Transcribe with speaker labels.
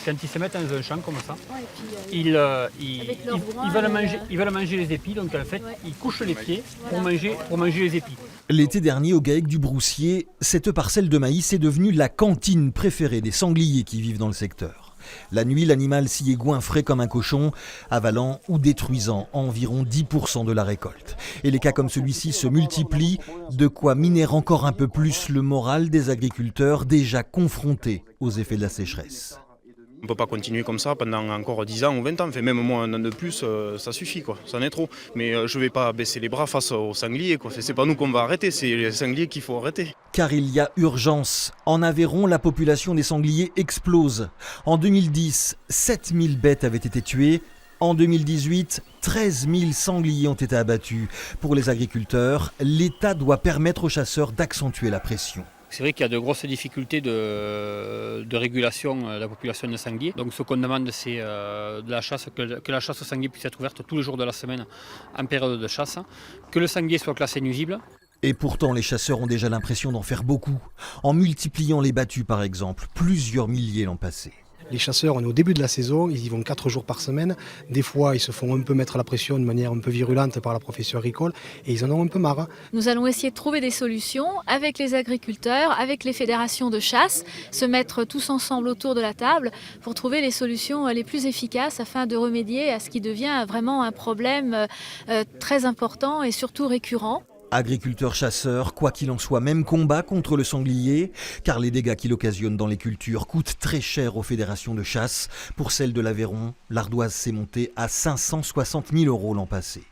Speaker 1: quand ils se mettent dans un champ comme ça,
Speaker 2: Ouais, et puis, avec leurs bras,
Speaker 1: ils veulent manger les épis, donc en fait,
Speaker 2: Ouais.
Speaker 1: ils couchent les pieds
Speaker 2: Voilà.
Speaker 1: pour manger les épis.
Speaker 3: L'été dernier, au GAEC du Broussier, cette parcelle de maïs est devenue la cantine préférée des sangliers qui vivent dans le secteur. La nuit, l'animal s'y est goinfré comme un cochon, avalant ou détruisant environ 10% de la récolte. Et les cas comme celui-ci se multiplient, de quoi miner encore un peu plus le moral des agriculteurs déjà confrontés aux effets de la sécheresse.
Speaker 4: On ne peut pas continuer comme ça pendant encore 10 ans ou 20 ans. Enfin, même moi, un an de plus, ça suffit, quoi. Ça en est trop. Mais je ne vais pas baisser les bras face aux sangliers, quoi. C'est pas nous qu'on va arrêter, c'est les sangliers qu'il faut arrêter.
Speaker 3: Car il y a urgence. En Aveyron, la population des sangliers explose. En 2010, 7000 bêtes avaient été tuées. En 2018, 13 000 sangliers ont été abattus. Pour les agriculteurs, l'État doit permettre aux chasseurs d'accentuer la pression.
Speaker 1: C'est vrai qu'il y a de grosses difficultés de régulation de la population de sangliers. Donc ce qu'on demande, c'est de la chasse, que la chasse au sanglier puisse être ouverte tous les jours de la semaine en période de chasse, que le sanglier soit classé nuisible.
Speaker 3: Et pourtant, les chasseurs ont déjà l'impression d'en faire beaucoup. En multipliant les battues, par exemple, plusieurs milliers l'an passé.
Speaker 5: Les chasseurs, on est au début de la saison, ils y vont 4 jours par semaine. Des fois, ils se font un peu mettre la pression de manière un peu virulente par la profession agricole et ils en ont un peu marre.
Speaker 2: Nous allons essayer de trouver des solutions avec les agriculteurs, avec les fédérations de chasse, se mettre tous ensemble autour de la table pour trouver les solutions les plus efficaces afin de remédier à ce qui devient vraiment un problème très important et surtout récurrent.
Speaker 3: Agriculteurs-chasseurs, quoi qu'il en soit, même combat contre le sanglier, car les dégâts qu'il occasionne dans les cultures coûtent très cher aux fédérations de chasse. Pour celle de l'Aveyron, l'ardoise s'est montée à 560 000 € l'an passé.